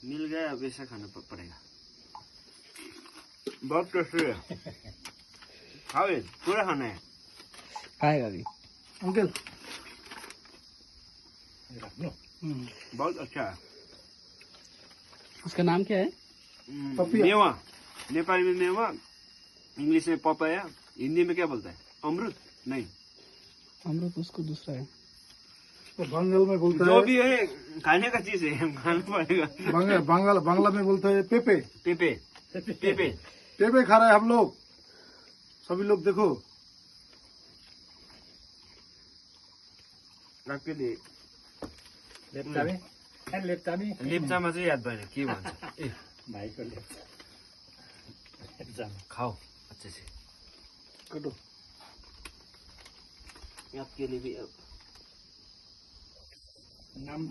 मिल गया, अब ऐसा खाना पड़ेगा। बहुत टेस्टी है। खाओ, पूरा खाना है। खाएगा अभी अंकल। बहुत अच्छा है। उसका नाम क्या है? मेवा। नेपाली में मेवा, इंग्लिश में पपाया, हिंदी में क्या बोलता है? अमृत? नहीं, अमृत उसको दूसरा है। बंगाल में बोलता जो है, भी है खाने का चीज है, खाना पड़ेगा। बांग्ला में बोलते हैं पेपे। पेपे पेपे पेपे खा रहे हैं हम लोग, सभी लोग देखो। लेप्चामा चाहिँ याद भएन के भन्छ। भाइको खाओ अच्छे से। कटो। आपके लिए भी नाम